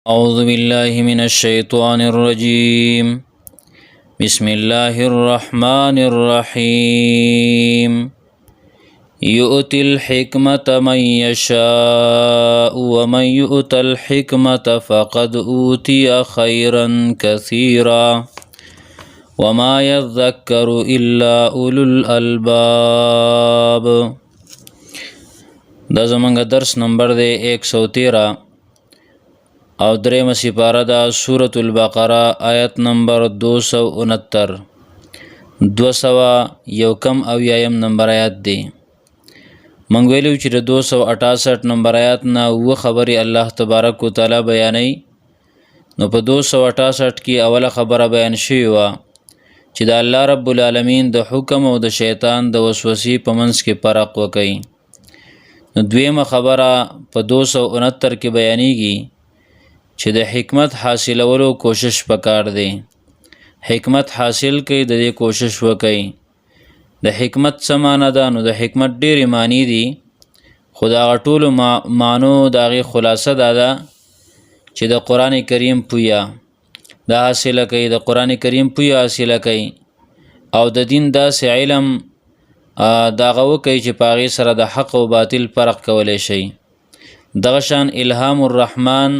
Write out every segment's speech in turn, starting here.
أعوذ بالله من الشيطان الرجيم. بسم الله الرحمن الرحيم. يؤتي الحكمة من يشاء ومن يؤت الحكمة فقد أوتي خيرا كثيرا وما يذكر إلا أولو الألباب. دا زمانگا درس نمبر دے 113 او دریم سپاره دا سورة البقره آیت نمبر 269 201 او یایم نمبر آیت دی. منګ ویلو چې د 268 نمبر آیت نه و خبري الله تبارک وتعالى بیانې. نو په 268 کې اوله خبره بیان شوی و چې د الله رب العالمین د حکم او د شیطان د وسوسې په منځ کې فرق وکړي. نو دویمه خبره په 269 کې بیانېږي چې د حکمت حاصلولو کوشش پکار دی. حکمت حاصل کړي د دې کوشش وکړي. د حکمت څه معنی ده؟ نو د حکمت ډېرې معنی دي، خو د هغه ټولو معنو د هغې خلاصه دا ده چې د قرآن کریم پویه دا حاصله کوي، د قرآن کریم پویه حاصله کوي او د دین داسې علم د هغه وکړي چې په هغې سره د حق او باطل فرق کولی شي. دغه شان الهام الرحمن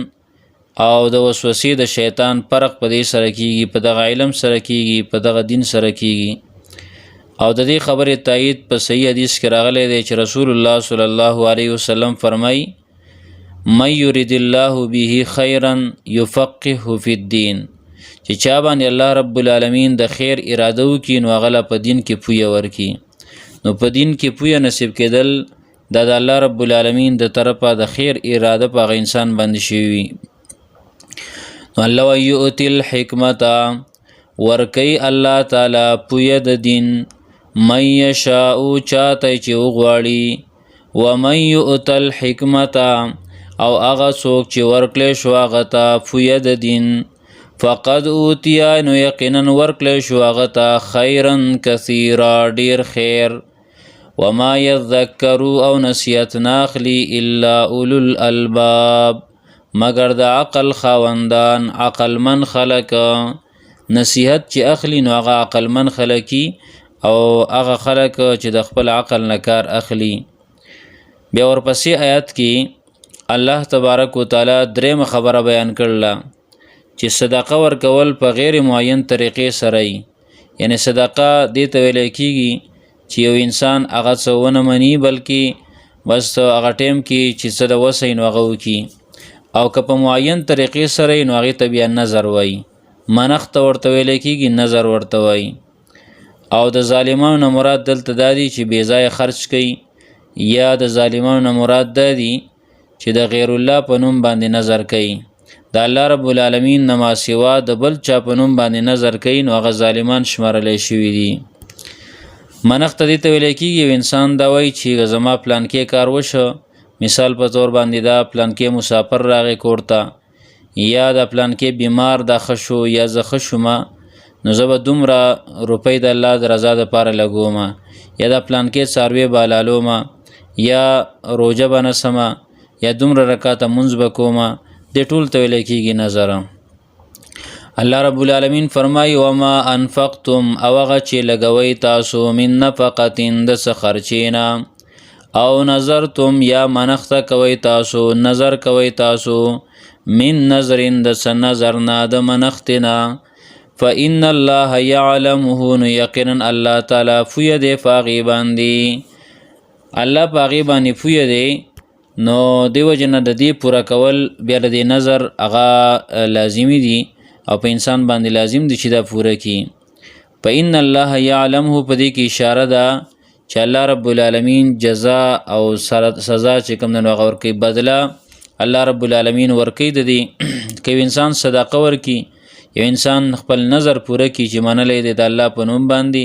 او د وسوسې د شیطان فرق په دې سره کیږي، په دغه علم سره کیږي، په دغه دین سره کیږي. او د دې خبرې تایید په صحیح حدیث کې راغلی دی چې رسول الله صلی الله علیه وسلم فرمایي: من یرید الله به خیرا یفقهه فی الدین، چې چا باندې الله رب العالمین د خیر اراده وکړي نو هغه په دین کې پویه ورکړي. نو په دین کې پویه نصیب کېدل دا د الله رب العالمین د طرفه د خیر اراده په هغه انسان باندې شوي. نو الله یؤتی الحکمت ورکی الله تعالی پویه د دین من یشاء چاته چې وغواړي، ومن یؤت الحکمت او هغه څوک چې ورکړی شو هغه ته پویه د دین فقد اوتیا نو یقینا ورکړی شو هغه ته خیرا کثیرا ډیر خیر. وما یذکروا او نصیحت ناخلی الا اولو الالباب مگر د عقل خاوندان عقل من خلق. نصیحت چې اخلی نو هغه عقل من خلقی او هغه خلق چې د خپل عقل نه کار اخلی. بیا ورپسې آیات کې الله تبارک وتعالی درېمه خبره بیان کړله چې صدقه ورکول په غیر معین طریقې سره، یعنی صدقه دې ته ویل کېږي چې یو انسان هغه څه ونه مني بلکې بس هغه ټیم کې چې څه د وسه نو هغه وکړي، او که په معین طریقې سره نو هغې ته بیا نظر وایي. منښت ورته ویلی کېږي، نظر ورته وایي. او د ظالمانو نه مراد دلته دا دي چې بې ځایه خرچ کوي، یا د ظالمانو نه مراد دا دي چې د غیر الله په نوم باندې نظر کوي. د الله رب العالمین نه ما سوا د بل چا په نوم باندې نظر کوي نو هغه ظالمان شمارلی شوي دي. منښت دې ته ویلی کېږي یو انسان دا وایي چې زما پلانکې کار وشه، مثال په طور باندې دا پلانکې مسافر راغی کور ته، یا د پلانکې بیمار دا ښه شو یا زه ښه شومه نو زه به دومره روپۍ د الله د رضا دپاره لګومه، یا د پلانکې څاروی به حلالومه، یا روژه به نسمه، یا دومره رکاته مونځ به کومه. دې ټول ته ویلی کېږي نظر. الله رب العالمین فرمایي: وما انفقتم او هغه چې لګوئ تاسو من نفقتین د څه خرچې نه، او نظرتم یا منښته کوئ تاسو نظر کوئ تاسو من نظرین د څه نظر نه د منښتې نه، فإن الله یعلمه نو یقینا الله تعالی پویه دی په هغې باندې، الله په هغې باندې پویه دی. نو دې وجې نه د دې پوره کول بیا د دې نظر هغه لازمي دي او په انسان باندې لازم دي چې دا پوره کړي. فإن الله یعلمه په دې کې اشاره ده چې الله رب العالمین جزا او سزا چې کوم نه هغه ورکوي، بدله الله رب العالمین ورکوي د دې. که یو انسان صدقه ورکړي، یو انسان خپل نظر پوره کړي چې منلی دی د الله په نوم باندې،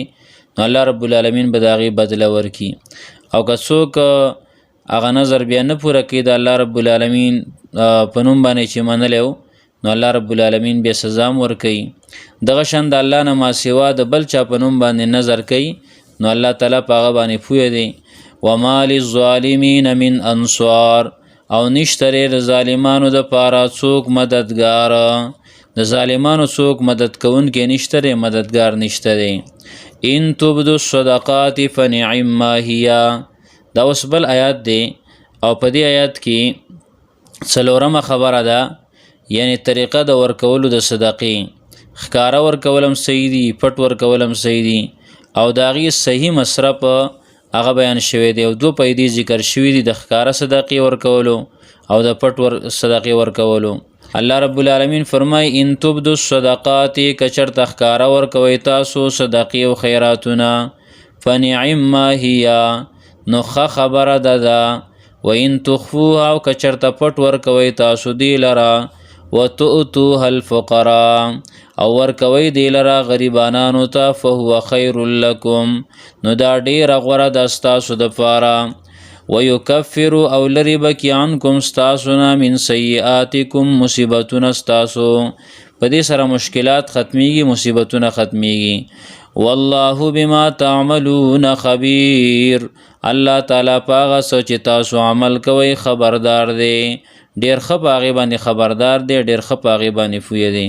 نو الله رب العالمین به د هغې بدله ورکړي. او که څوک هغه نظر بیا نه پوره کوي د الله رب العالمین په نوم باندې چې منلی و نو الله رب العالمین بیا سزا هم ورکوي. دغه شان د الله نه ما سوا د بل چا په نوم باندې نظر کوي نو الله تعالی په هغه باندې پوهه دی. وما للظالمین من انصار او نشتره د ظالمانو د پاره څوک مددگار د ظالمانو څوک مدد کوونکی نشتره مددگار نشتره ان تبدو الصدقات فنعم ما هي دا اوس بل آیات دی او په دې آیات کې څلورمه خبره ده یعنی طریقه د ورکولو د صدقې ښکارا ورکولم صحیح دي پټ ورکولم صحیح دي او داغي صحیح مصرف هغه بیان شوی دی او دو پیدې ذکر شوی دي د ښکارا صدقې ورکولو او د پټ صدقې ورکولو الله رب العالمین فرمای ان تبدو الصدقات کچر تخکارا ورکوي تاسو صدقې او خیراتونه فنعم ما هي نو خبره ده و ان تخفوها او کچر ته پټ ورکوي تاسو دی لرا وتؤتوها الفقراء او ورکوي دی لرا غریبانانو ته فهو خیر لكم نو دا ډیر غوړه د تاسو د پاره ويكفر او لری بکی عنکم استاسنا من سیئاتکم مصیبتون استاسو په دې سره مشکلات ختمیږي مصیبتونه ختمیږي والله بما تعملون خبير الله تعالی پاغه سوچ تاسو عمل کوي خبردار دی ډیر خپاغه باندې خبردار دی ډیر خپاغه باندې فوی دی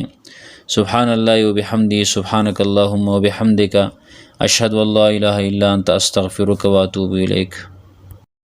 سبحان الله وبحمده سبحانك اللهم وبحمدك اشهد ان لا اله الا انت استغفرك واتوب اليك